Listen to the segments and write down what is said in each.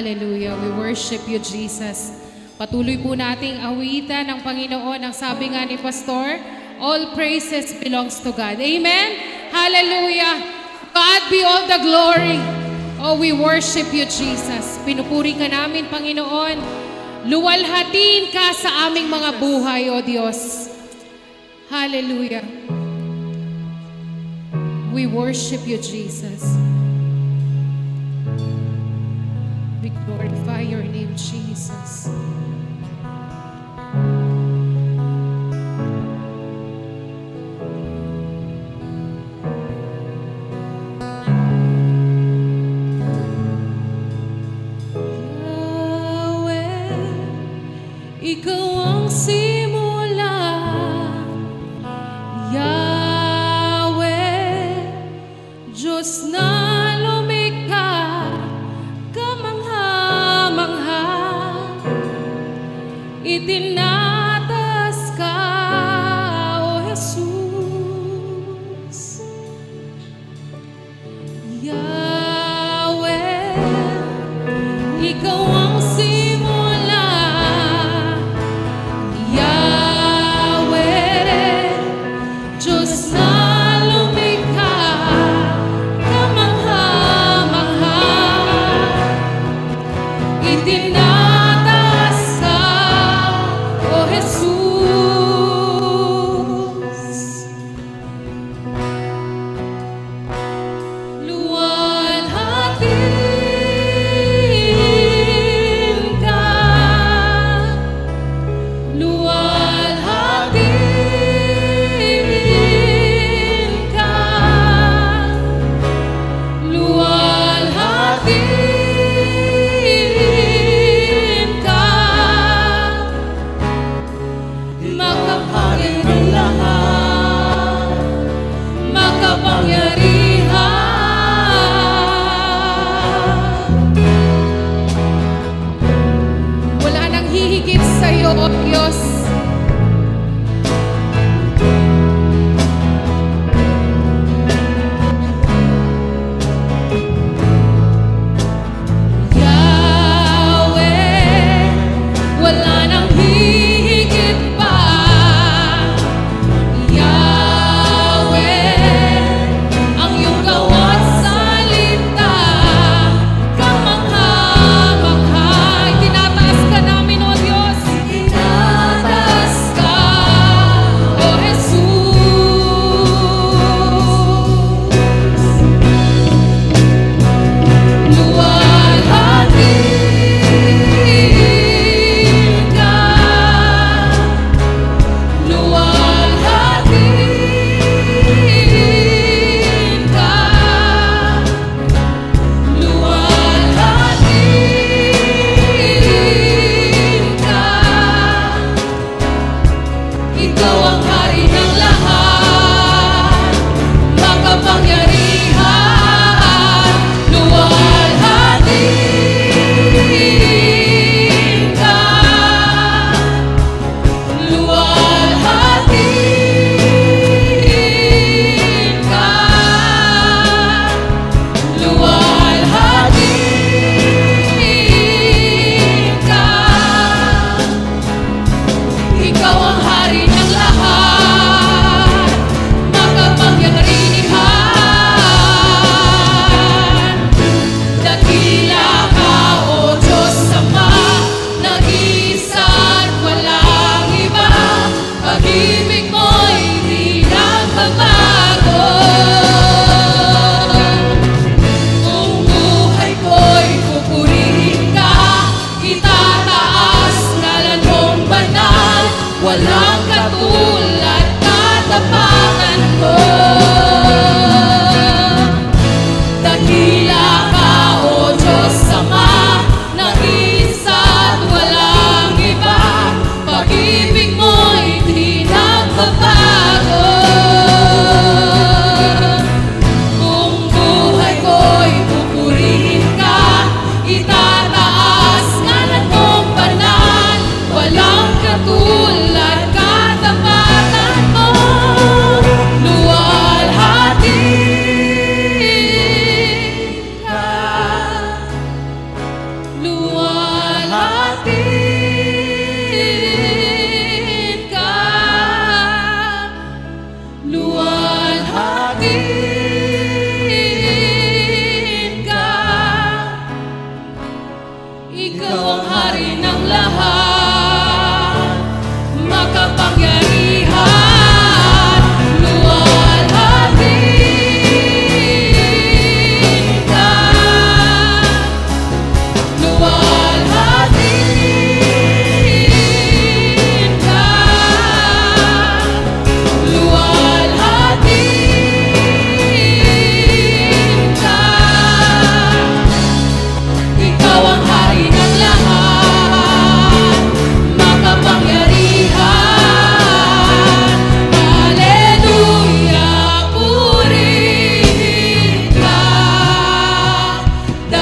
Hallelujah. We worship you, Jesus. Patuloy po nating awitan ng Panginoon. Ang sabi nga ni Pastor, all praises belongs to God. Amen? Hallelujah. God be all the glory. Oh, we worship you, Jesus. Pinupuri ka namin, Panginoon. Luwalhatiin ka sa aming mga buhay, O Diyos. Hallelujah. We worship you, Jesus. We glorify your name, Jesus. Ikaw ang simula, Yahweh, Diyos na lumikha, kamangha-mangha.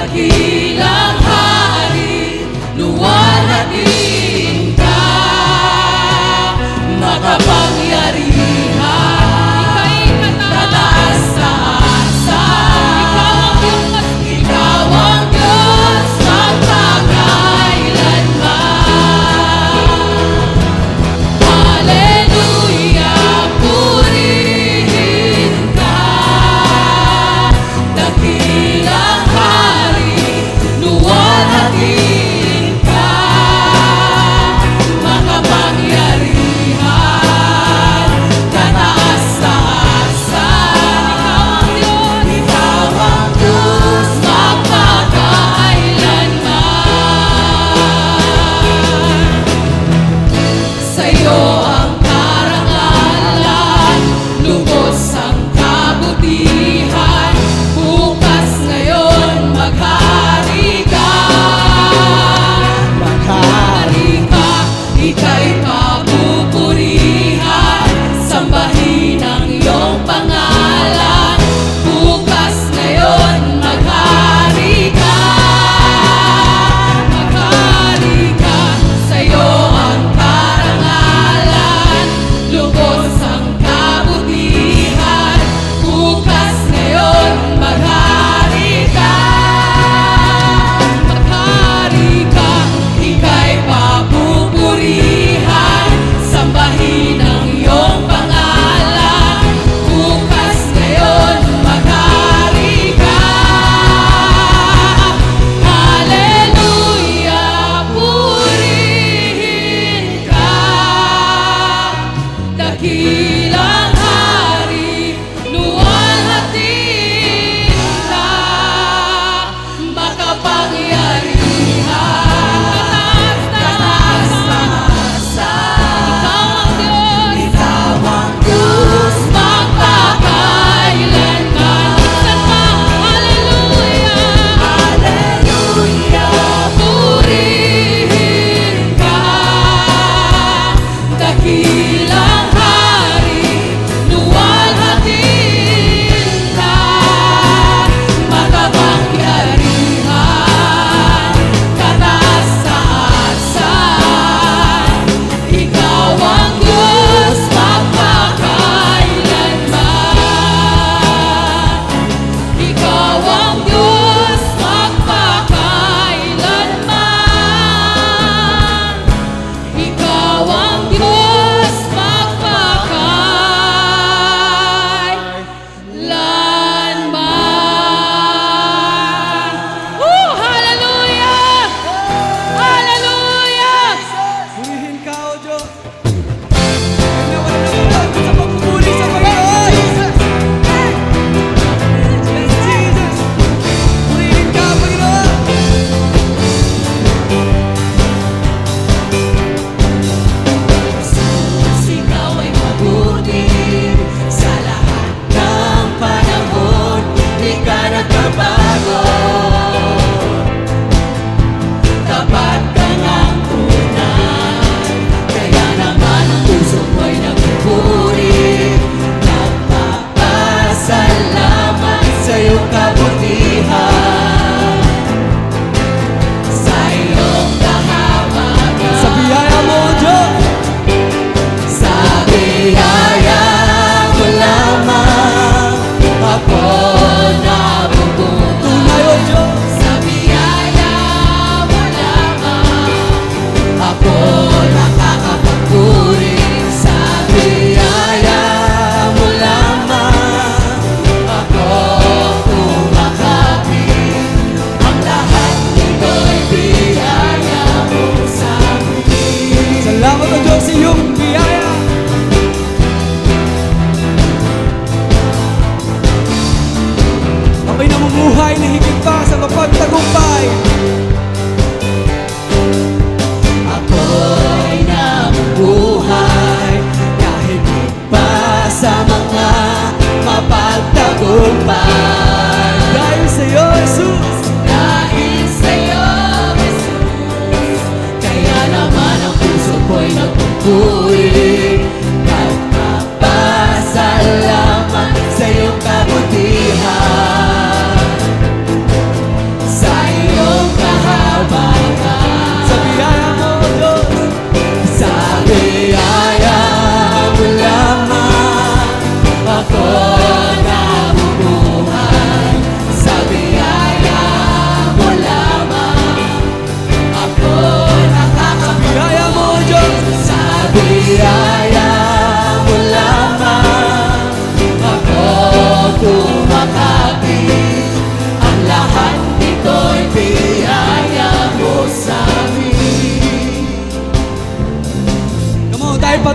dakilang hari, luwalhatiin ka, makapangyarihan, tataas-taasan, ikaw ang Diyos magpakailanman. Hallelujah, purihin ka, dakilang hari,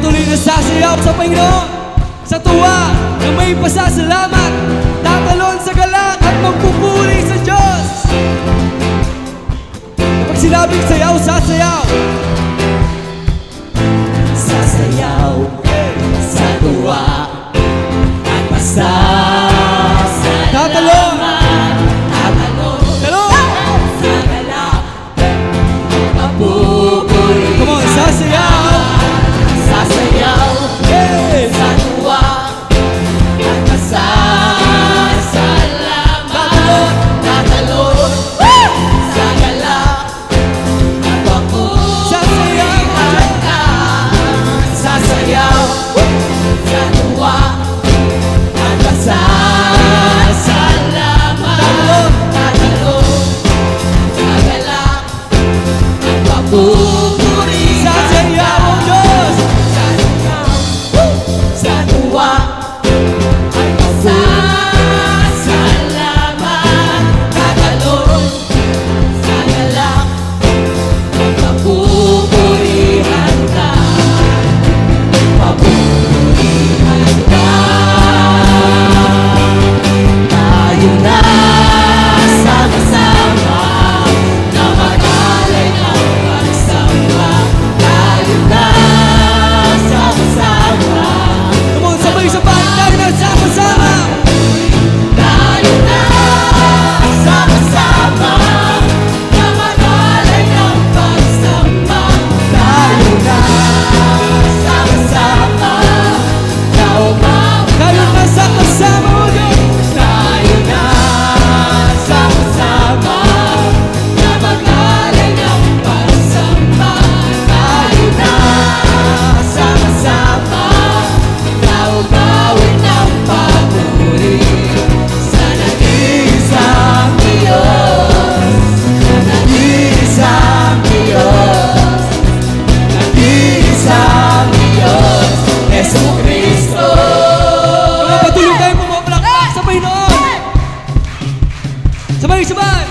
patuloy na sasayaw sa Panginoon, sa tuwa na may pasasalamat, tatalon sa galak at magpupuri sa Diyos. Pag sinabing sayaw, sasayaw. Sasayaw sa tuwa at pasasalamat. Tatalon. Tatalon Talon. sa galak, magpupuri. Come on, sasayaw. Sasayaw Yes. sa tuwa at pasasalamat. Tatalon sa galak, magpupuri. Sasayaw sa tuwa at pasasalamat. Tatalon sa galak, magpupuri. Sasayaw ang Diyos. Sasayaw sa tuwa at pasasalamat. Tatalon sa galak, magpupurihan ka. Papurihan ka. Tayo na sama-sama na magalay ang pagsamba. Tayo na sama-sama. Come on, sabay-sabay. Tayo na sama-sama. Tayo na sama-sama na magalay ang pagsamba. Tayo na sama-sama na umawit. Tayo na sama-sama o Diyos. Tayo na sama-sama na magaling ang pagsamba. Tayo na sama-sama na umawit ng papuri sa nag-iisang Diyos. Sa nag-iisang Diyos. Nag-iisang Diyos, Jesucristo. Patuloy tayo pumapalakpak sa Panginoon. Sabay-sabay.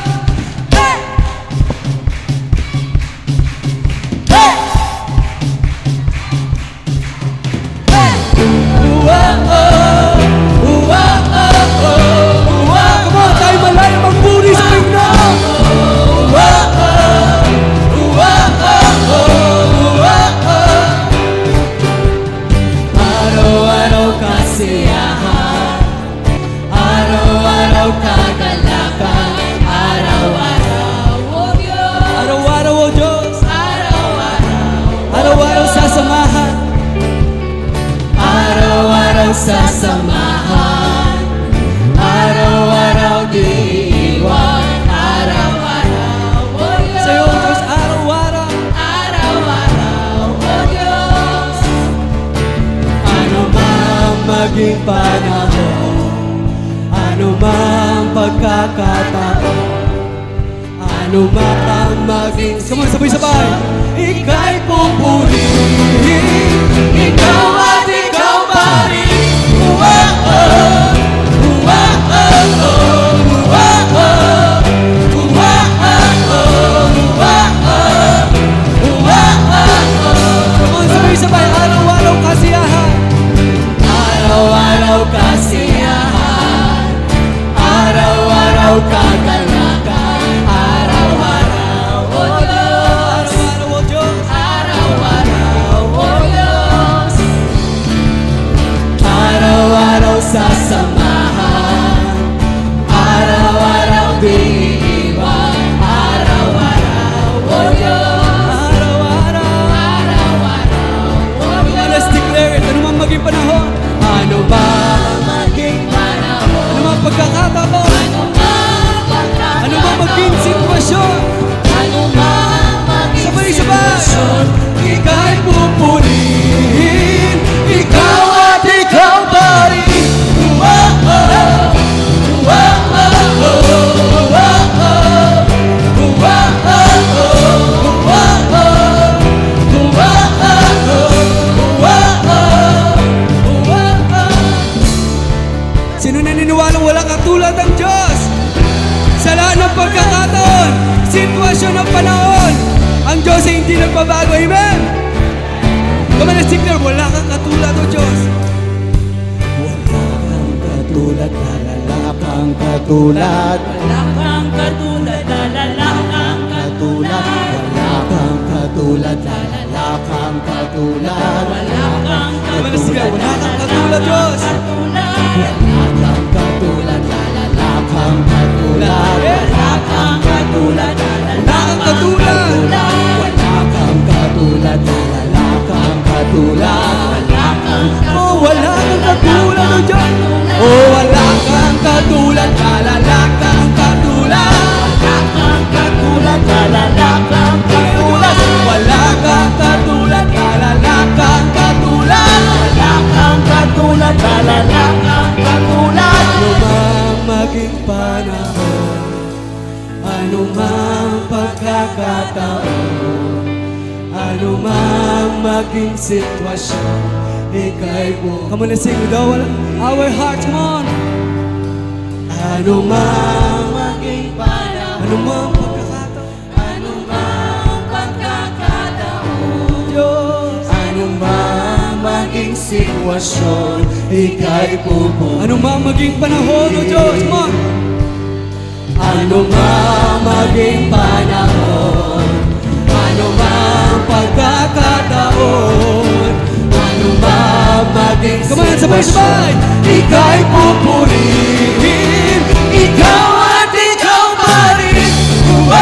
Come on, tayo malaya magpuri sa Panginoon. Araw-araw kasiyahan, araw-araw kagalakan, araw-araw, oh Diyos. Araw-araw o Diyos. Araw-araw, Araw-araw sasamahan. araw-araw sasamahan, araw-araw di iwan, araw-araw, oh Diyos. Sa'yo o Diyos, araw-araw. Araw-araw, oh Diyos. Ano mang maging panahon, ano mang pagkakataon, ano mang maging... Come on, sabay-sabay. Ika'y pupurihin, ikaw at ikaw pa rin. Come on, sabay-sabay. Araw-araw kasiyahan. Araw-araw kasiyahan, araw-araw kagalakan, araw-araw, oh Diyos. Araw-araw o Diyos. Araw-araw, oh Diyos. Araw-araw sasamahan, araw-araw di iwan, araw-araw, oh Diyos. Araw-araw. Araw-araw, oh Come on, let's declare it. Ano mang maging panahon, ano mang maging panahon, ano mang pagkakataon, ano mang maging sitwasyon, sabay-sabay. Ika'y pupurihin, ikaw at ikaw pa rin. Sino naniniwalang walang katulad ang Diyos? Sa lahat ng pagkakataon, sitwasyon ng panahon, ang Diyos ay hindi nagbabago. Amen? Come on, let's declare declare, wala kang katulad, O Diyos. Wala kang katulad, wala kang katulad. Wala kang katulad, wala kang katulad. Wala kang katulad, wala kang katulad. Wala kang Wala kang katulad, Diyos. Wala kang katulad, wala kang katulad. Wala kang katulad, Wala kang katulad. wala kang katulad, wala kang katulad. Oh, wala kang katulad, O Diyos. Oh, wala kang katulad, wala kang katulad. Wala kang katulad, wala kang katulad. Wala kang katulad, wala kang katulad. Wala kang katulad, wala kang katulad. Ano mang maging panahon, ano mang pagkakataon, ano mang maging sitwasyon, ika'y buong. Come on, let's sing with our hearts, come on. Ano mang Maging panahon, ano mang pagkakataon, anumang pagkakataon, Diyos. anumang maging sitwasyon, ika'y pupunin. Ano mang maging panahon, O Diyos, come on. Anumang maging panahon, anumang Pagkakataon, anumang maging come on, sabay-sabay. ika'y pupurihin. Ikaw at ikaw pa rin. Come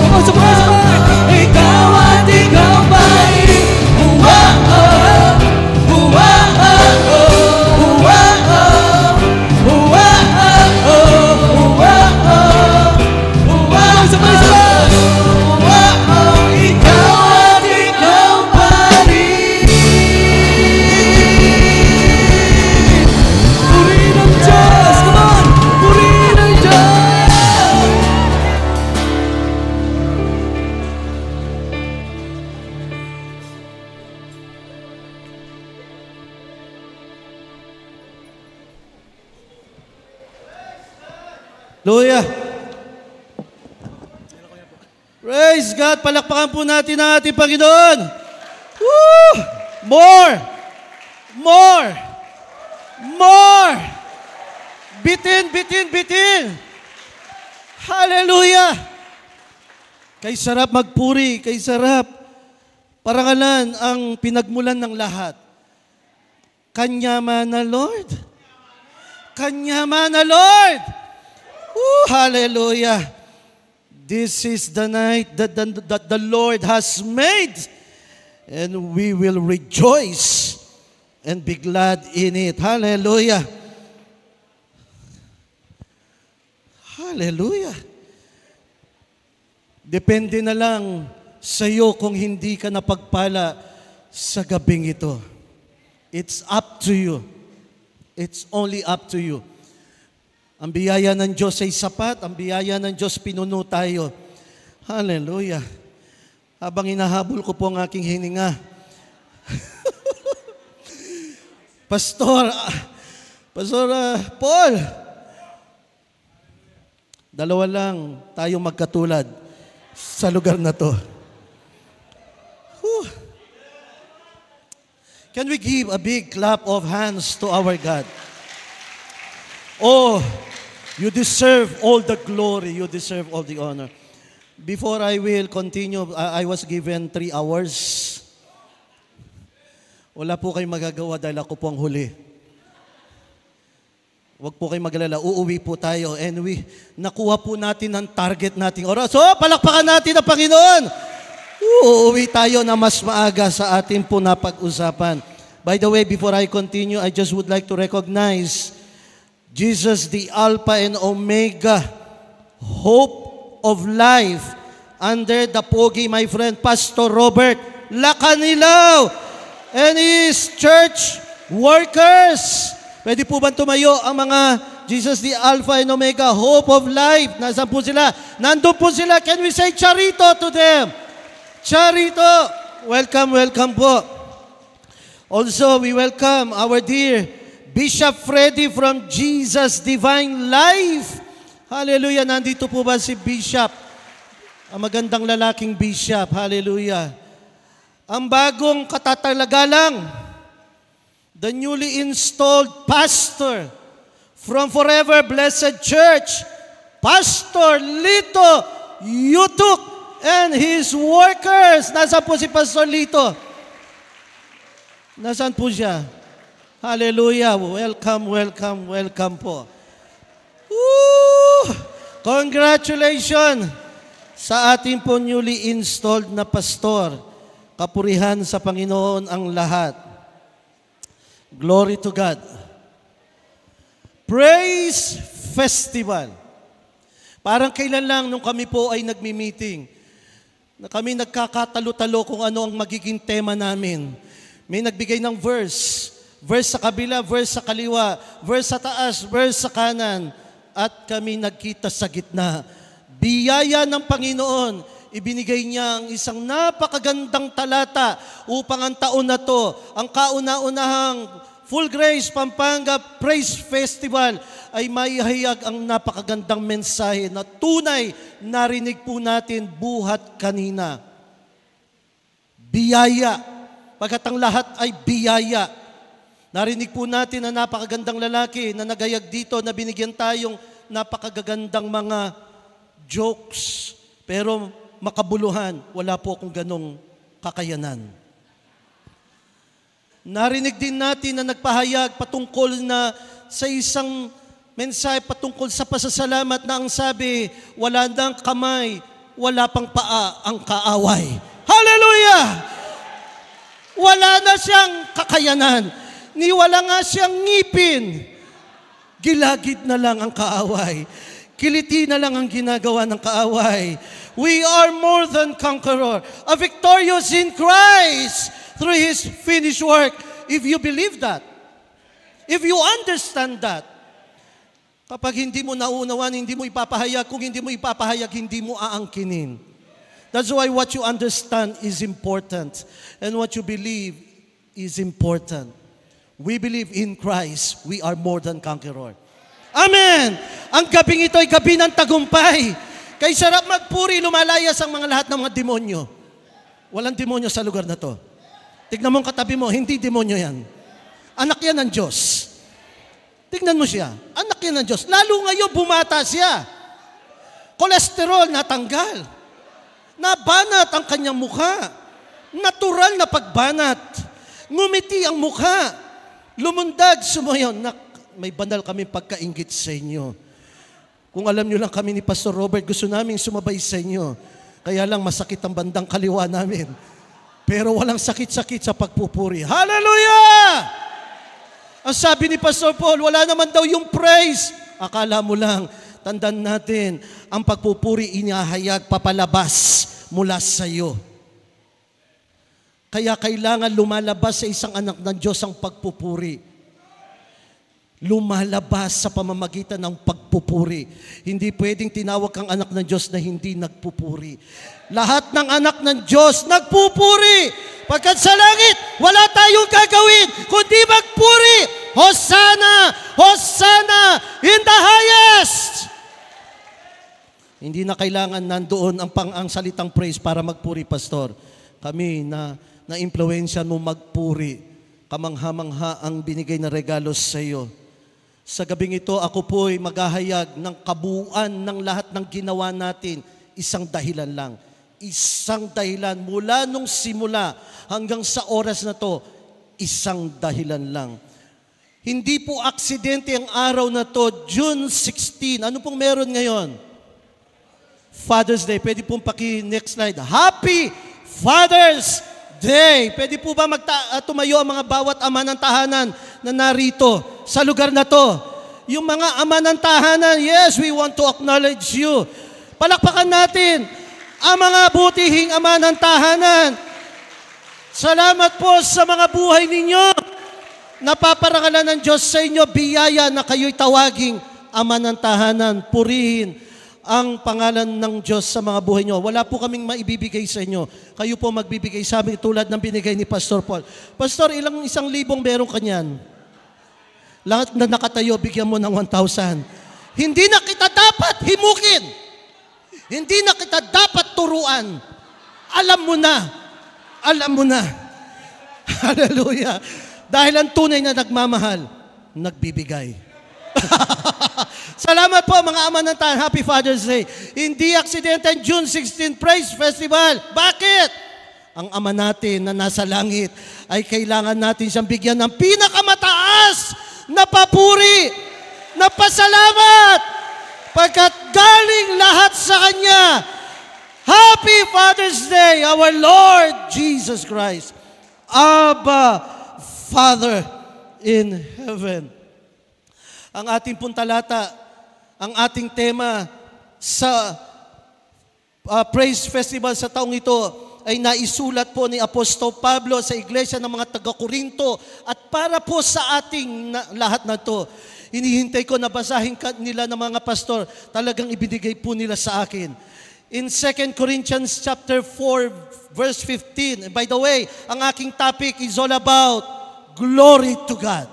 on, sabay-sabay. Ikaw at ikaw pa rin. Sabay-sabay. Ikaw at ikaw pa rin. Purihin ang Diyos, come on. Purihin ang Diyos. Hallelujah. Praise God. Palakpakan po natin ang ating Panginoon. Woo! More! More! More! Bitin, bitin, bitin! Hallelujah! Kay sarap magpuri, kay sarap parangalan ang pinagmulan ng lahat. Kanya man na Lord. Kanya man na Lord. Woo! Hallelujah! This is the night that the Lord has made, and we will rejoice and be glad in it. Hallelujah! Hallelujah! Depende na lang sa iyo kung hindi ka napagpala sa gabing ito. It's up to you. It's only up to you. Ang biyaya ng Diyos ay sapat, ang biyaya ng Diyos pinuno tayo. Hallelujah. Habang hinahabol ko po ang aking hininga. Pastor Paul, dalawa lang tayo magkatulad sa lugar na to. Whew. Can we give a big clap of hands to our God? Oh, you deserve all the glory. You deserve all the honor. Before I will continue, I was given 3 hours. Wala po kayong magagawa dahil ako po ang huli. Huwag po kayong magalala. Uuwi po tayo. And nakuha po natin ang target nating oras. So, palakpakan natin ang Panginoon. Uuwi tayo na mas maaga sa ating po na pag-usapan. By the way, before I continue, I just would like to recognize Jesus, the Alpha and Omega, hope of life, under the pogi, my friend, Pastor Robert Lacanilaw, and his church workers. Pwede po ba tumayo ang mga Jesus, the Alpha and Omega, hope of life? Nasaan po sila? Nandun po sila. Can we say charito to them? Charito. Welcome, welcome po. Also, we welcome our dear Bishop Freddy from Jesus Divine Life. Hallelujah. Nandito po ba si Bishop? Ang magandang lalaking Bishop. Hallelujah. Ang bagong katatalagalang, the newly installed pastor from Forever Blessed Church, Pastor Lito Yutuk and his workers. Nasaan po si Pastor Lito? Nasaan po siya? Hallelujah. Welcome, welcome, welcome po. Woo! Congratulations sa ating po newly installed na pastor. Kapurihan sa Panginoon ang lahat. Glory to God. Praise Festival. Parang kailan lang nung kami po ay nagmi-meeting, na kami nagkakatalo-talo kung ano ang magiging tema namin. May nagbigay ng verse sa kabila, verse sa kaliwa, verse sa taas, verse sa kanan, at kami nagkita sa gitna. Biyaya ng Panginoon, ibinigay niya ang isang napakagandang talata upang ang taon na to, ang kauna-unahang Full Grace Pampanga Praise Festival ay maihayag ang napakagandang mensahe na tunay narinig po natin buhat kanina. Biyaya. Pagkat ang lahat ay biyaya. Narinig po natin na napakagandang lalaki na nagayag dito na binigyan tayong napakagagandang mga jokes. Pero makabuluhan, wala po akong ganong kakayanan. Narinig din natin na nagpahayag patungkol na sa isang mensahe patungkol sa pasasalamat na ang sabi, wala nang kamay, wala pang paa ang kaaway. Hallelujah! Wala na siyang kakayanan. Ni wala nga siyang ngipin. Gilagid na lang ang kaaway. Kiliti na lang ang ginagawa ng kaaway. We are more than conqueror. A victorious in Christ through His finished work. If you believe that, if you understand that, kapag hindi mo nauunawan, hindi mo ipapahayag. Kung hindi mo ipapahayag, hindi mo aangkinin. That's why what you understand is important. And what you believe is important. We believe in Christ. We are more than conqueror. Amen! Ang gabing ito ay gabi ng tagumpay. Kay sarap magpuri, lumalayas ang mga lahat ng mga demonyo. Walang demonyo sa lugar na to. Tignan mo ang katabi mo, hindi demonyo yan. Anak yan ng Diyos. Tignan mo siya. Anak yan ng Diyos. Lalo ngayon, bumata siya. Kolesterol natanggal. Nabanat ang kanyang mukha. Natural na pagbanat. Ngumiti ang mukha. Lumundag, sumayaw. May banal kami pagkaingit sa inyo. Kung alam nyo lang kami ni Pastor Robert, gusto namin sumabay sa inyo. Kaya lang masakit ang bandang kaliwa namin. Pero walang sakit-sakit sa pagpupuri. Hallelujah! Ang sabi ni Pastor Paul, wala naman daw yung praise. Akala mo lang, tandaan natin, ang pagpupuri inihahayag papalabas mula sa iyo. Kaya kailangan lumalabas sa isang anak ng Diyos ang pagpupuri. Lumalabas sa pamamagitan ng pagpupuri. Hindi pwedeng tinawag kang anak ng Diyos na hindi nagpupuri. Lahat ng anak ng Diyos nagpupuri. Pagkat sa langit, wala tayong gagawin kundi magpuri. Hosanna! Hosanna in the highest! Hindi na kailangan nandoon ang salitang praise para magpuri, Pastor. Kami na impluwensya mo magpuri. Kamangha-mangha ang binigay na regalo sa iyo. Sa gabing ito, ako po'y maghahayag ng kabuuan ng lahat ng ginawa natin. Isang dahilan lang. Isang dahilan. Mula nung simula hanggang sa oras na to, isang dahilan lang. Hindi po aksidente ang araw na to, June 16. Ano pong meron ngayon? Father's Day. Pwede pong next slide. Happy Father's Day. Pwede po ba tumayo ang mga bawat ama ng tahanan na narito sa lugar na to? Yung mga ama ng tahanan, yes, we want to acknowledge you. Palakpakan natin ang mga butihing ama ng tahanan. Salamat po sa mga buhay ninyo. Napaparangalan ng Diyos sa inyo, biyaya na kayo'y tawaging ama ng tahanan. Purihin ang pangalan ng Diyos sa mga buhay nyo. Wala po kaming maibibigay sa inyo. Kayo po magbibigay sa amin tulad ng binigay ni Pastor Paul. Pastor, 1,000 meron kanyan? Lahat na nakatayo, bigyan mo ng 1,000. Hindi na kita dapat himukin. Hindi na kita dapat turuan. Alam mo na. Alam mo na. Hallelujah. Dahil ang tunay na nagmamahal, nagbibigay. Salamat po mga ama ng tahan. Happy Father's Day. Hindi aksidente June 16 Praise Festival. Bakit? Ang ama natin na nasa langit ay kailangan natin siyang bigyan ng pinakamataas na papuri, na pasalamat, pagkat galing lahat sa Kanya. Happy Father's Day, our Lord Jesus Christ. Abba, Father in heaven. Ang ating pong talata, ang ating tema sa Praise Festival sa taong ito ay naisulat po ni Apostol Pablo sa iglesia ng mga taga-Korinto at para po sa ating lahat na to. Hinihintay ko na basahin nila ng mga pastor, talagang ibinigay po nila sa akin. In 2 Corinthians chapter 4 verse 15, and by the way, ang aking topic is all about glory to God.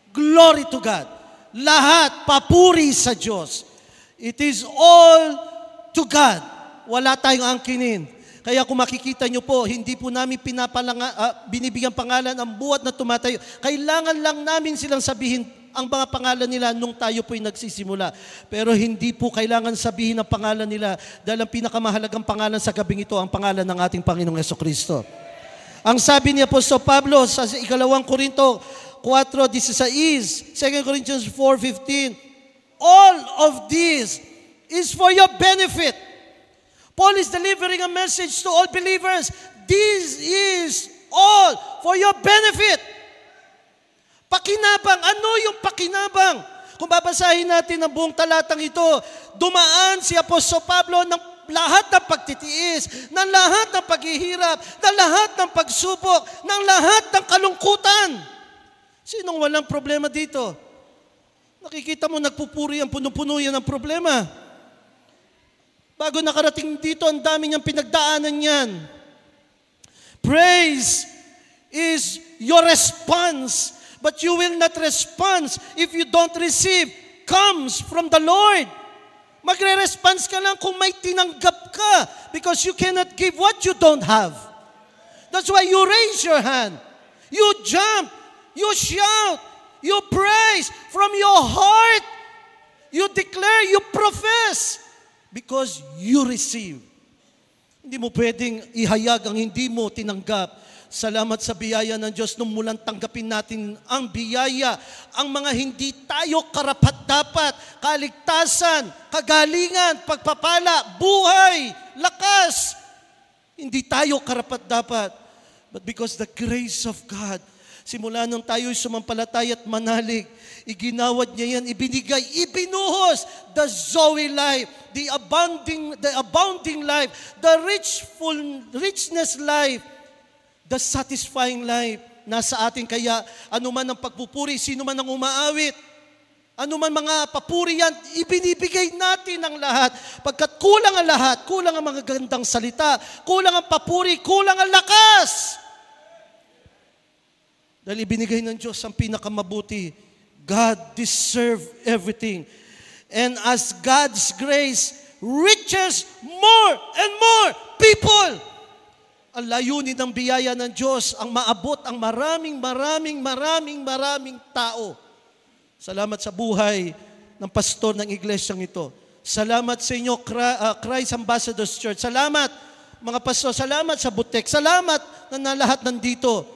Glory to God. Lahat papuri sa Diyos. It is all to God. Wala tayong angkinin. Kaya kung makikita nyo po, hindi po namin binibigyan pangalan ang buhat na tumatayo. Kailangan lang namin silang sabihin ang mga pangalan nila nung tayo po'y nagsisimula. Pero hindi po kailangan sabihin ang pangalan nila dahil ang pinakamahalagang pangalan sa gabing ito ang pangalan ng ating Panginoong Jesucristo. Ang sabi ni Apostol Pablo sa 2 Korinto 4:16, 2 Corinthians 4:15, all of this is for your benefit. Paul is delivering a message to all believers. This is all for your benefit. Pakinabang. Ano yung pakinabang? Kung babasahin natin ang buong talatang ito, dumaan si Apostol Pablo ng lahat ng pagtitiis, ng lahat ng paghihirap, ng lahat ng pagsubok, ng lahat ng kalungkutan. Sinong walang problema dito? Nakikita mo, nagpupuri ang puno-puno yan ng problema. Bago nakarating dito, ang dami niyang pinagdaanan yan. Praise is your response, but you will not respond if you don't receive. Comes from the Lord. Magre-response ka lang kung may tinanggap ka because you cannot give what you don't have. That's why you raise your hand. You jump. You shout. You praise from your heart. You declare, you profess. Because you receive. Hindi mo pwedeng ihayag ang hindi mo tinanggap. Salamat sa biyaya ng Diyos nung mulang tanggapin natin ang biyaya. Ang mga hindi tayo karapat-dapat, kaligtasan, kagalingan, pagpapala, buhay, lakas. Hindi tayo karapat-dapat. But because the grace of God, simula nung tayo'y sumampalataya at manalig, iginawad niya yan, ibinigay, ibinuhos, the Zoe life, the abounding life, the richness life, the satisfying life, nasa atin. Kaya anuman ang pagpupuri, sino man ang umaawit, anuman mga papuri yan, ibinibigay natin ang lahat. Pagkat kulang ang lahat, kulang ang mga gandang salita, kulang ang papuri, kulang ang lakas. Dahil ibinigay ng Diyos ang pinakamabuti. God deserves everything. And as God's grace reaches more and more people, ang layunin ng biyaya ng Diyos ang maabot ang maraming tao. Salamat sa buhay ng pastor ng iglesyang ito. Salamat sa inyo, Christ Ambassadors Church. Salamat, mga pastor. Salamat sa Butek. Salamat na lahat nandito.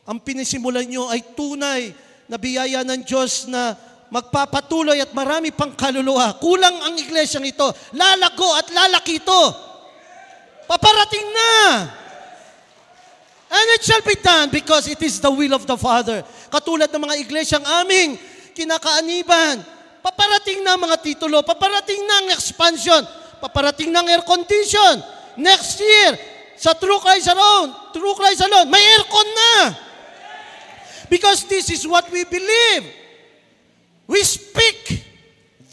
Ang pinisimulan nyo ay tunay na biyaya ng Diyos na magpapatuloy at marami pang kaluluwa. Kulang ang iglesyang ito. Lalago at lalaki ito. Paparating na. And it shall be done because it is the will of the Father. Katulad ng mga iglesyang aming kinakaaniban. Paparating na mga titulo. Paparating na ang expansion. Paparating na ang air condition. Next year, sa True Christ Alone, may aircon na. Because this is what we believe. We speak,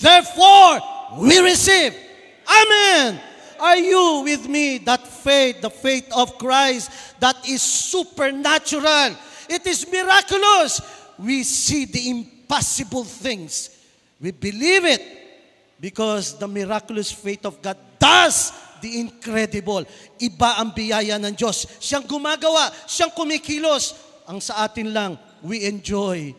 therefore we receive. Amen. Are you with me? That faith, the faith of Christ, that is supernatural. It is miraculous. We see the impossible things. We believe it because the miraculous faith of God does the incredible. Iba ang biyaya ng Diyos. Siyang gumagawa, siyang kumikilos. Ang sa atin lang, we enjoy,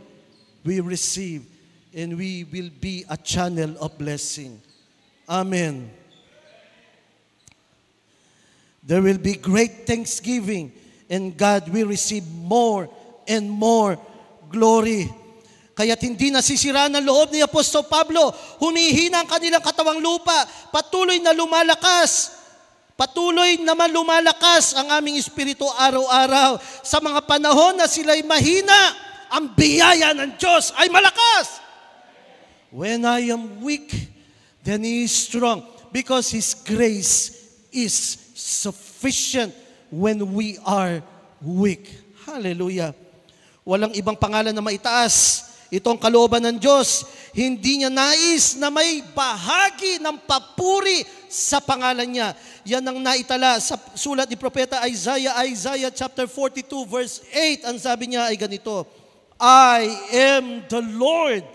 we receive, and we will be a channel of blessing. Amen. There will be great thanksgiving, and God will receive more and more glory. Kaya't hindi nasisira ng loob ni Apostol Pablo, humihina ang kanilang katawang lupa, patuloy na lumalakas ang aming espiritu araw-araw. Sa mga panahon na sila'y mahina, ang biyaya ng Diyos ay malakas. When I am weak, then He is strong, because His grace is sufficient when we are weak. Hallelujah. Walang ibang pangalan na maitaas. Itong kalooban ng Diyos, hindi niya nais na may bahagi ng papuri sa pangalan niya. Yan ang naitala sa sulat ni Propeta Isaiah chapter 42 verse 8. Ang sabi niya ay ganito, I am the Lord,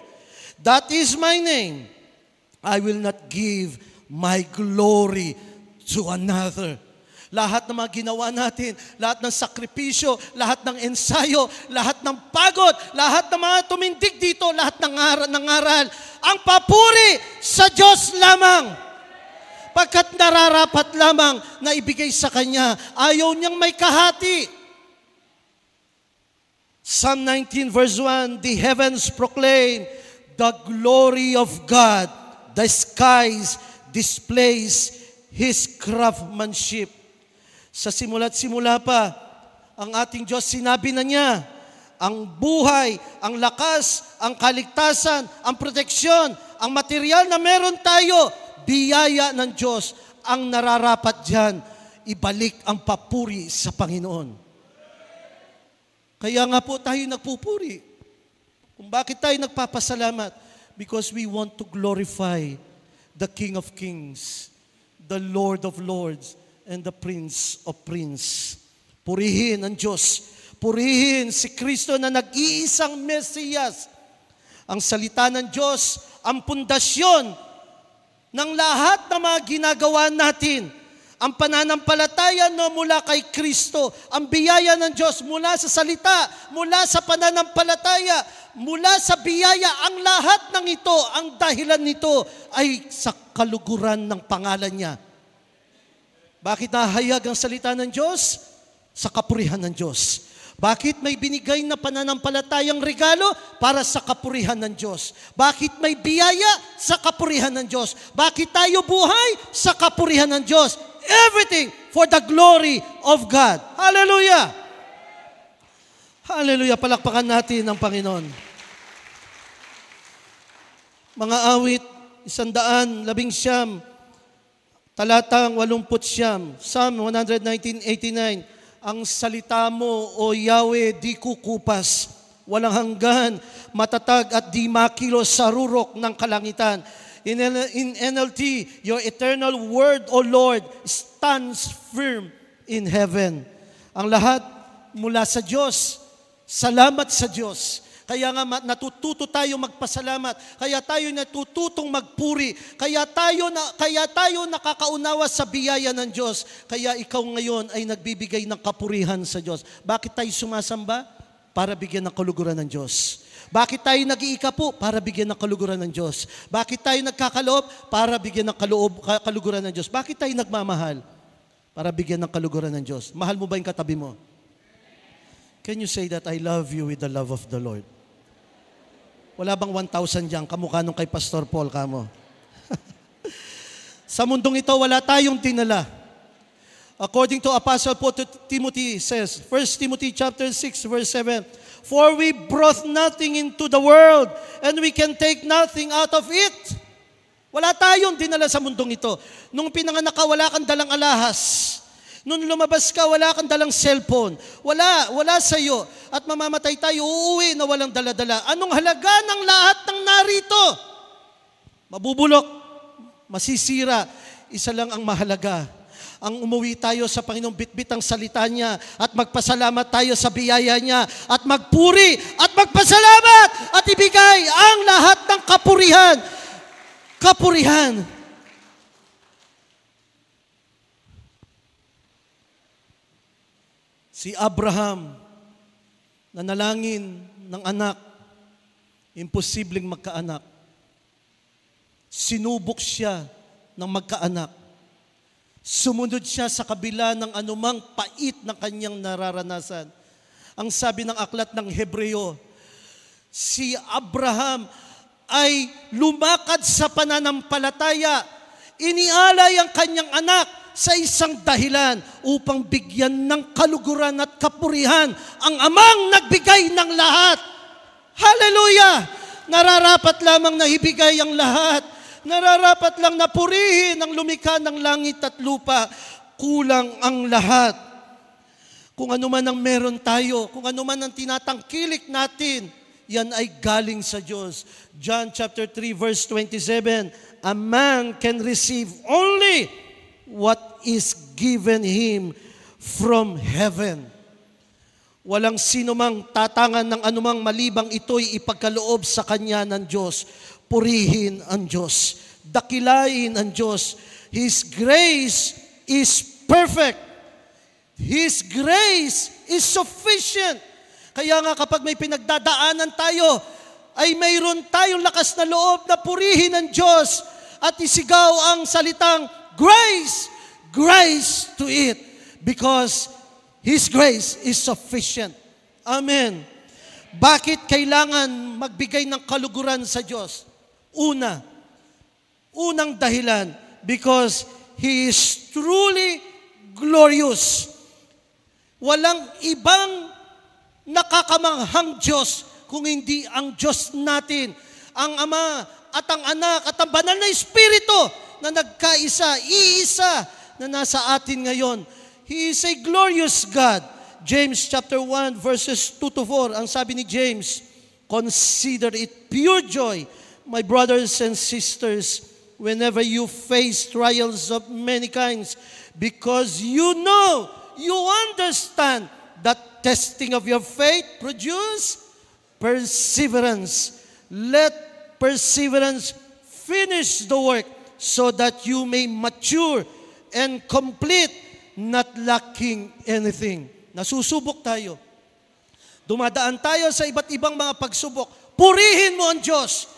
that is my name. I will not give my glory to another. Lahat ng mga ginawa natin, lahat ng sakripisyo, lahat ng ensayo, lahat ng pagod, lahat ng mga tumindig dito, lahat ng aral, ang papuri sa Diyos lamang. Pagkat nararapat lamang na ibigay sa Kanya, ayaw niyang may kahati. Psalm 19 verse 1, the heavens proclaim the glory of God. The skies displays His craftsmanship. Sa simula't simula pa, ang ating Diyos sinabi na niya, ang buhay, ang lakas, ang kaligtasan, ang proteksyon, ang material na meron tayo, biyaya ng Diyos, ang nararapat diyan, ibalik ang papuri sa Panginoon. Kaya nga po tayo nagpupuri. Kung bakit tayo nagpapasalamat? Because we want to glorify the King of Kings, the Lord of Lords, and the Prince of Prince. Purihin ang Diyos. Purihin si Kristo na nag-iisang Mesiyas. Ang salita ng Diyos, ang pundasyon ng lahat ng mga ginagawa natin. Ang pananampalataya na mula kay Kristo, ang biyaya ng Diyos mula sa salita, mula sa pananampalataya, mula sa biyaya, ang lahat ng ito, ang dahilan nito ay sa kaluguran ng pangalan niya. Bakit nahayag ang salita ng Diyos? Sa kapurihan ng Diyos. Bakit may binigay na pananampalatayang regalo? Para sa kapurihan ng Diyos. Bakit may biyaya? Sa kapurihan ng Diyos. Bakit tayo buhay? Sa kapurihan ng Diyos. Everything for the glory of God. Hallelujah! Hallelujah! Palakpakan natin ang Panginoon. Mga awit, 119, talatang 89, Psalm 119:89, ang salita mo, O Yahweh, di kukupas, walang hanggan, matatag at di makilos sa rurok ng kalangitan. In NLT, your eternal word, O Lord, stands firm in heaven. Ang lahat mula sa Diyos. Salamat sa Diyos. Kaya nga natututo tayo magpasalamat. Kaya tayo natututong magpuri. Kaya tayo nakakaunawa sa biyaya ng Diyos. Kaya ikaw ngayon ay nagbibigay ng kapurihan sa Diyos. Bakit tayo sumasamba? Para bigyan ng kaluguran ng Diyos. Bakit tayo nag-iikapo? Para bigyan ng kaluguran ng Diyos. Bakit tayo nagkakaloob? Para bigyan ng kaluguran ng Diyos. Bakit tayo nagmamahal? Para bigyan ng kaluguran ng Diyos. Mahal mo ba yung katabi mo? Can you say that I love you with the love of the Lord? Wala bang 1,000 dyan? Kamukha nung kay Pastor Paul, kamo. Sa mundong ito, wala tayong dinala. According to Apostle Paul to Timothy says, 1 Timothy chapter 6, verse 7, for we brought nothing into the world, and we can take nothing out of it. Wala tayong dinala sa mundong ito. Nung pinanganak ka, wala kang dalang alahas. Nung lumabas ka, wala kang dalang cellphone. Wala sa'yo. At mamamatay tayo, uuwi na walang dala-dala. Anong halaga ng lahat ng narito? Mabubulok, masisira. Isa lang ang mahalaga. ang umuwi tayo sa Panginoong, bitbit ang salita niya at magpasalamat tayo sa biyaya niya at magpuri at magpasalamat at ibigay ang lahat ng kapurihan. Kapurihan. Si Abraham, nanalangin ng anak, imposibleng magkaanak. Sinubok siya ng magkaanak. Sumunod siya sa kabila ng anumang pait na kanyang nararanasan. Ang sabi ng aklat ng Hebreo, si Abraham ay lumakad sa pananampalataya. Inialay ang kanyang anak sa isang dahilan upang bigyan ng kaluguran at kapurihan ang amang nagbigay ng lahat. Hallelujah! Nararapat lamang na ibigay ang lahat. Nararapat lang na purihin ang lumikha ng langit at lupa. Kulang ang lahat. Kung ano man ang meron tayo, kung ano man ang tinatangkilik natin, yan ay galing sa Diyos. John chapter 3 verse 27, a man can receive only what is given him from heaven. Walang sino mang tatangan ng anumang malibang ito'y ipagkaloob sa kanya ng Diyos. Purihin ang Diyos. Dakilain ang Diyos. His grace is perfect. His grace is sufficient. Kaya nga kapag may pinagdadaanan tayo, ay mayroon tayong lakas na loob na purihin ang Diyos at isigaw ang salitang grace, grace to it, because His grace is sufficient. Amen. Bakit kailangan magbigay ng kaluguran sa Diyos? Unang dahilan, because He is truly glorious. Walang ibang nakakamanghang Diyos kung hindi ang Diyos natin, ang Ama at ang Anak at ang Banal na Espiritu na nagkaisa, iisa na nasa atin ngayon. He is a glorious God. James chapter 1 verses 2 to 4, ang sabi ni James, consider it pure joy, my brothers and sisters, whenever you face trials of many kinds, because you know, you understand that testing of your faith produce perseverance. Let perseverance finish the work so that you may mature and complete, not lacking anything. Nasusubok tayo. Dumadaan tayo sa iba't ibang mga pagsubok. Purihin mo ang Diyos.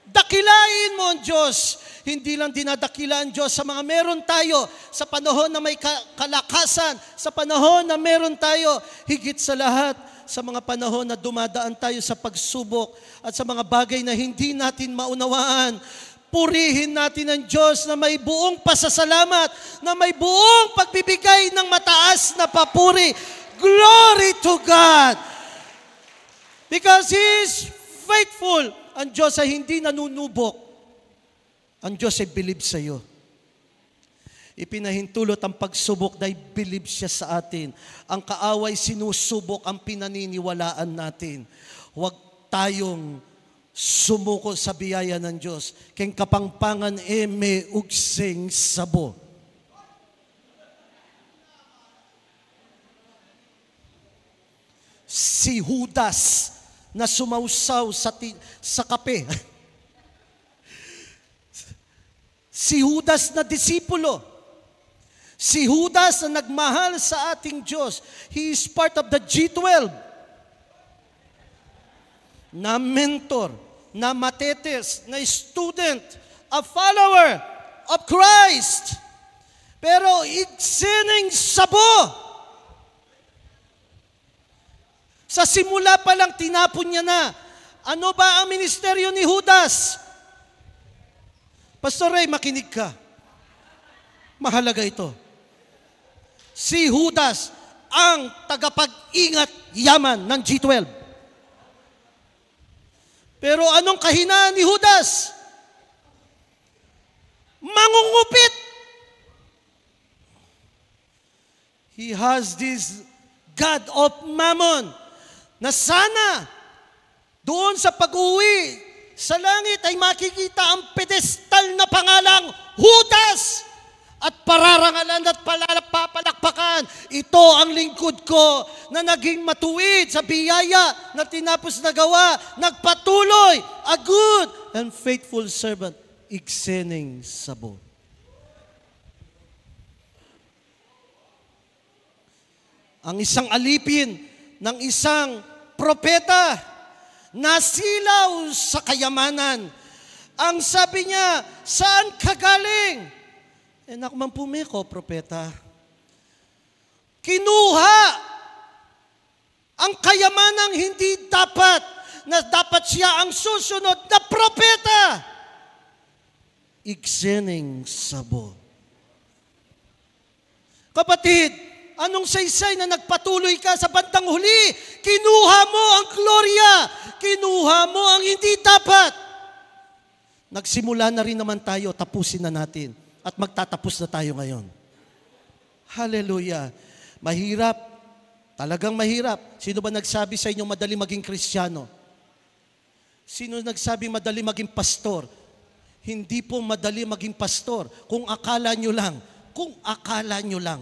Dakilain mo ang Diyos. Hindi lang dinadakila ang Diyos sa mga meron tayo, sa panahon na may kalakasan, sa panahon na meron tayo, higit sa lahat, sa mga panahon na dumadaan tayo sa pagsubok at sa mga bagay na hindi natin maunawaan. Purihin natin ang Diyos na may buong pasasalamat, na may buong pagbibigay ng mataas na papuri. Glory to God! Because He is faithful. Ang Diyos ay hindi nanunubok. Ang Diyos ay believe sa iyo. Ipinahintulot ang pagsubok dahil believe siya sa atin. Ang kaaway sinusubok ang pinaniniwalaan natin. Huwag tayong sumuko sa biyaya ng Diyos. Keng kapangpangan may ugsing sabo. Si Judas na sumausaw sa kape. Si Judas na disipulo. Si Judas na nagmahal sa ating Diyos. He is part of the G12. Na mentor, na matetes, na student, a follower of Christ. Pero igsining sabo. Sa simula pa lang tinapon niya na. Ano ba ang ministeryo ni Judas? Pastor Ray, makinig ka. Mahalaga ito. Si Judas ang tagapag-ingat yaman ng G12. Pero anong kahinaan ni Judas? Mangungupit. He has this God of Mammon na sana doon sa pag-uwi sa langit ay makikita ang pedestal na pangalang Judas. at pararangalan at papalakpakan. Ito ang lingkod ko na naging matuwid sa biyaya na tinapos na gawa, nagpatuloy, a good and faithful servant, iksening sabo. Ang isang alipin ng isang propeta nasilaw sa kayamanan. Ang sabi niya, saan ka galing? Nakman pumiko, propeta. Kinuha ang kayamanang hindi dapat, na dapat siya ang susunod na propeta. Iksening sabo. Kapatid, anong saysay na nagpatuloy ka sa bandang huli? Kinuha mo ang glorya. Kinuha mo ang hindi dapat. Nagsimula na rin naman tayo, tapusin na natin. At magtatapos na tayo ngayon. Hallelujah. Mahirap. Talagang mahirap. Sino ba nagsabi sa inyo madali maging Kristiyano? Sino nagsabi madali maging pastor? Hindi po madali maging pastor. Kung akala nyo lang. Kung akala nyo lang.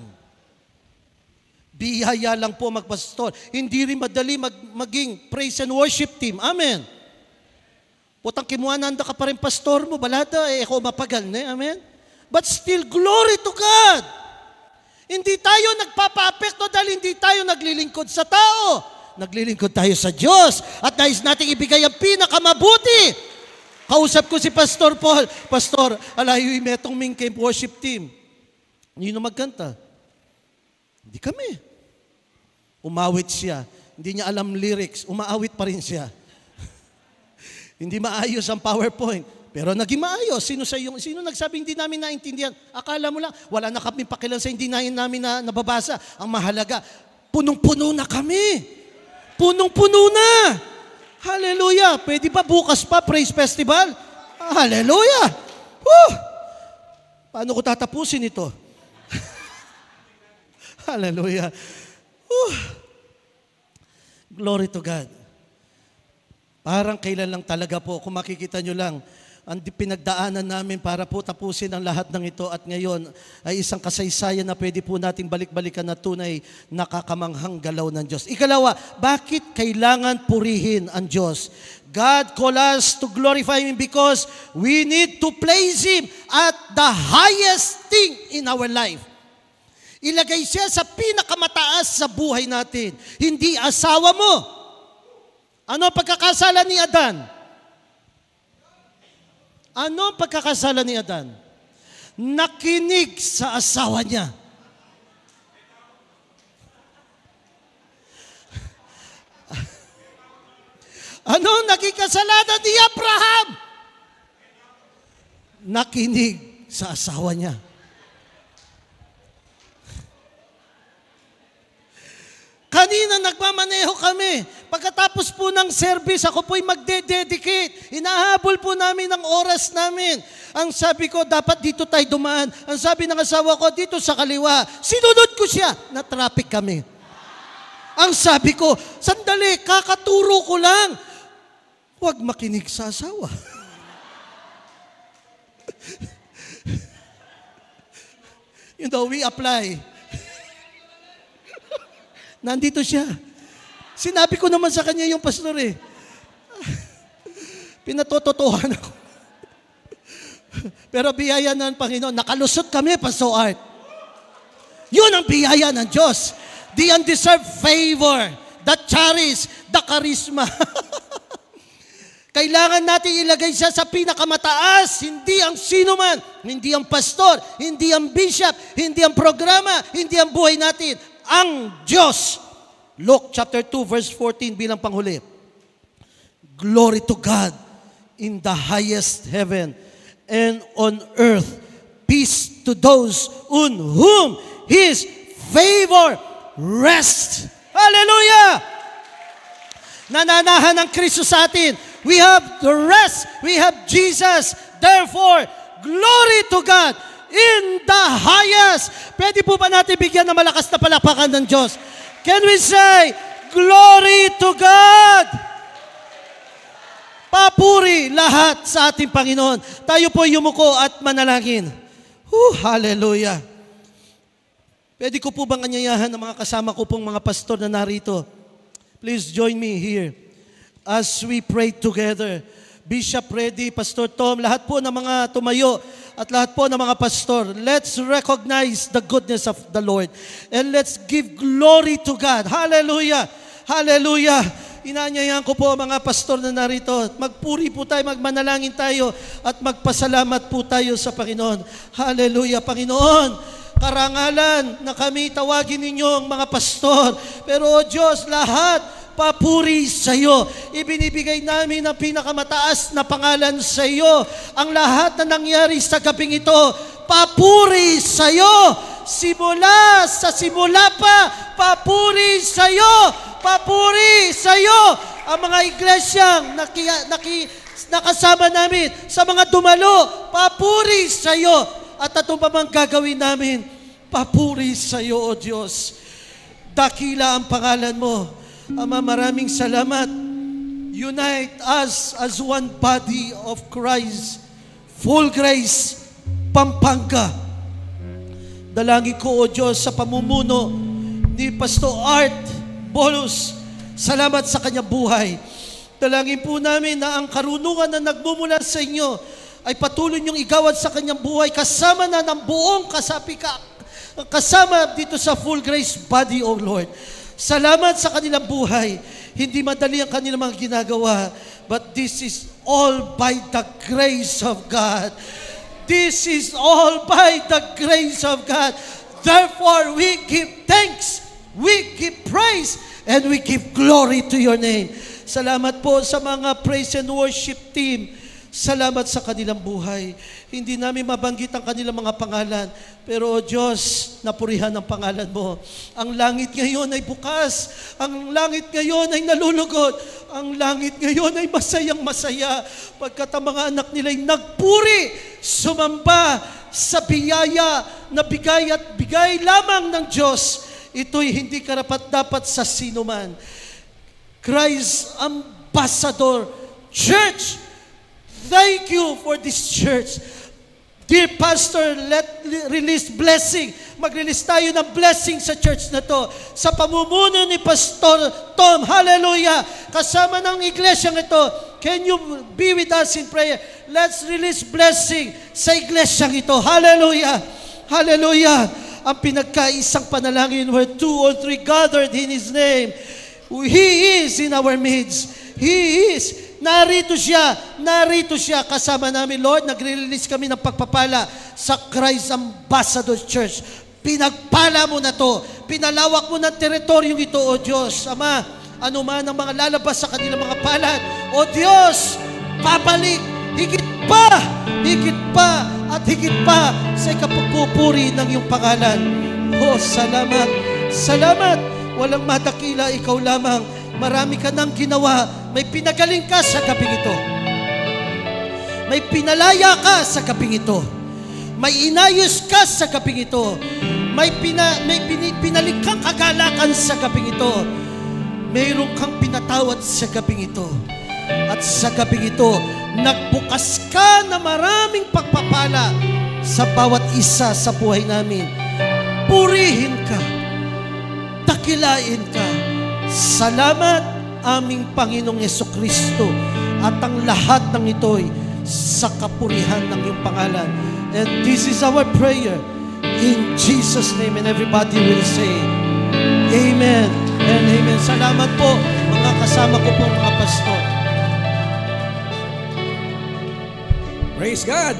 Biyaya lang po magpastor. Hindi rin madali maging praise and worship team. Amen. Putang kimuananda ka pa rin pastor mo. Balada, ako mapagal na. Amen. But still, glory to God. Hindi tayo nagpapa-apekto dahil hindi tayo naglilingkod sa tao. Naglilingkod tayo sa Diyos. At nais nating ibigay ang pinakamabuti. Kausap ko si Pastor Paul. Pastor, alayoy metong Ming Camp worship team. Hindi na magkanta. Hindi kami. Umawit siya. Hindi niya alam lyrics. Umaawit pa rin siya. Hindi maayos ang PowerPoint. Pero naging maayos. Sino nagsabi hindi namin naintindihan? Akala mo lang, wala na kami pakialam sa hindi namin nababasa. Ang mahalaga, punong-puno na kami. Punong-puno na. Hallelujah. Pwede ba bukas pa, Praise Festival? Hallelujah. Woo! Paano ko tatapusin ito? Hallelujah. Woo! Glory to God. Parang kailan lang talaga po, kung makikita nyo lang, ang pinagdaanan namin para po tapusin ang lahat ng ito at ngayon ay isang kasaysayan na pwede po nating balik-balikan na tunay nakakamanghang galaw ng Diyos. Ikalawa, bakit kailangan purihin ang Diyos? God called us to glorify Him because we need to place Him at the highest thing in our life. Ilagay siya sa pinakamataas sa buhay natin. Hindi asawa mo. Ano ang pagkakasala ni Adan? Ano ang pagkakasala ni Adan? Nakinig sa asawa niya. Ano ang naging kasalanan ni Abraham? Nakinig sa asawa niya. Kanina nagmamaneho kami. Pagkatapos po ng service, ako po'y magde-dedicate. Inahabol po namin ang oras namin. Ang sabi ko, dapat dito tayo dumaan. Ang sabi ng asawa ko, dito sa kaliwa. Sinunod ko siya. Na-traffic kami. Ang sabi ko, sandali, kakaturo ko lang. Huwag makinig sa asawa. You know, we apply. Nandito siya. Sinabi ko naman sa kanya yung pastor eh. Pinatototohan ako. Pero biyaya ng Panginoon, nakalusot kami, Pastor Art. Yun ang biyaya ng Diyos. The undeserved favor, the charis, the charisma. Kailangan natin ilagay siya sa pinakamataas, hindi ang sino man, hindi ang pastor, hindi ang bishop, hindi ang programa, hindi ang buhay natin. Ang Diyos. Luke chapter 2 verse 14 bilang panghuli. Glory to God in the highest heaven and on earth peace to those on whom His favor rests. Hallelujah! Nananahan ng Kristo sa atin. We have the rest. We have Jesus. Therefore, glory to God in the highest. Pwede po ba natin bigyan ng malakas na palakpakan ng Diyos? Can we say, glory to God? Papuri lahat sa ating Panginoon. Tayo po yumuko at manalangin. Hallelujah. Pwede ko po bang anyayahan ng mga kasama ko pong mga pastor na narito? Please join me here as we pray together. Bishop Reddy, Pastor Tom, lahat po ng mga tumayo at lahat po ng mga pastor, let's recognize the goodness of the Lord and let's give glory to God. Hallelujah! Hallelujah! Inaanyayahan ko po mga pastor na narito. Magpuri po tayo, magmanalangin tayo at magpasalamat po tayo sa Panginoon. Hallelujah! Panginoon, karangalan na kami tawagin ninyong mga pastor. Pero o Diyos, lahat papuri sa iyo. Ibinibigay namin ang pinakamataas na pangalan sa iyo. Ang lahat na nangyari sa gabing ito, papuri sa iyo. Simula pa, papuri sa iyo. Papuri sa iyo. Ang mga iglesyang nakasama namin sa mga dumalo, papuri sa iyo. At atong pa mang gagawin namin, papuri sa iyo, O Diyos. Dakila ang pangalan mo. Ama, maraming salamat. Unite us as one body of Christ. Full Grace, Pampanga. Dalangin ko, O Diyos, sa pamumuno ni Pastor Art Bolos. Salamat sa kanyang buhay. Dalangin po namin na ang karunungan na nagmumula sa inyo ay patuloy niyong igawad sa kanyang buhay kasama na ng buong kasama dito sa Full Grace Body, O Lord. Salamat sa kanilang buhay. Hindi madali ang kanilang mga ginagawa, but this is all by the grace of God. This is all by the grace of God. Therefore, we give thanks, we give praise, and we give glory to your name. Salamat po sa mga praise and worship team. Salamat sa kanilang buhay. Hindi namin mabanggit ang kanilang mga pangalan. Pero, Diyos, napurihan ang pangalan mo. Ang langit ngayon ay bukas. Ang langit ngayon ay nalulugod. Ang langit ngayon ay masayang masaya. Pagkat ang mga anak nila ay nagpuri, sumamba sa biyaya na bigay at bigay lamang ng Diyos. Ito'y hindi karapat-dapat sa sinuman. Christ Ambassador Church, thank you for this church. Dear Pastor, release blessing. Mag-release tayo ng blessing sa church na to. Sa pamumuno ni Pastor Tom, hallelujah. Kasama ng iglesyang ito, can you be with us in prayer? Let's release blessing sa iglesyang ito. Hallelujah. Hallelujah. Ang pinagkaisang panalangin where 2 or 3 gathered in His name. He is in our midst. He is. Narito siya kasama namin, Lord. Nagre-release kami ng pagpapala sa Christ Ambassador Church. Pinagpala mo na to. Pinalawak mo ng teritoryong ito, O Diyos. Ama, anuman ang mga lalabas sa kanilang mga palad, O Diyos, papalik, higit pa, at higit pa sa ikapagpupuri ng iyong pangalan. Oh, salamat, salamat. Walang madakila, ikaw lamang. Marami ka nang ginawa. May pinagaling ka sa gabing ito. May pinalaya ka sa gabing ito. May inayos ka sa gabing ito. May pinalikang kagalakan sa gabing ito. Mayroon kang pinatawad sa gabing ito. At sa gabing ito, nagbukas ka na maraming pagpapala sa bawat isa sa buhay namin. Purihin ka. Dakilain ka. Salamat aming Panginoong Yesukristo at ang lahat ng ito'y sa kapurihan ng iyong pangalan. And this is our prayer in Jesus' name, and everybody will say Amen and Amen. Salamat po mga kasama ko po mga pastor. Praise God!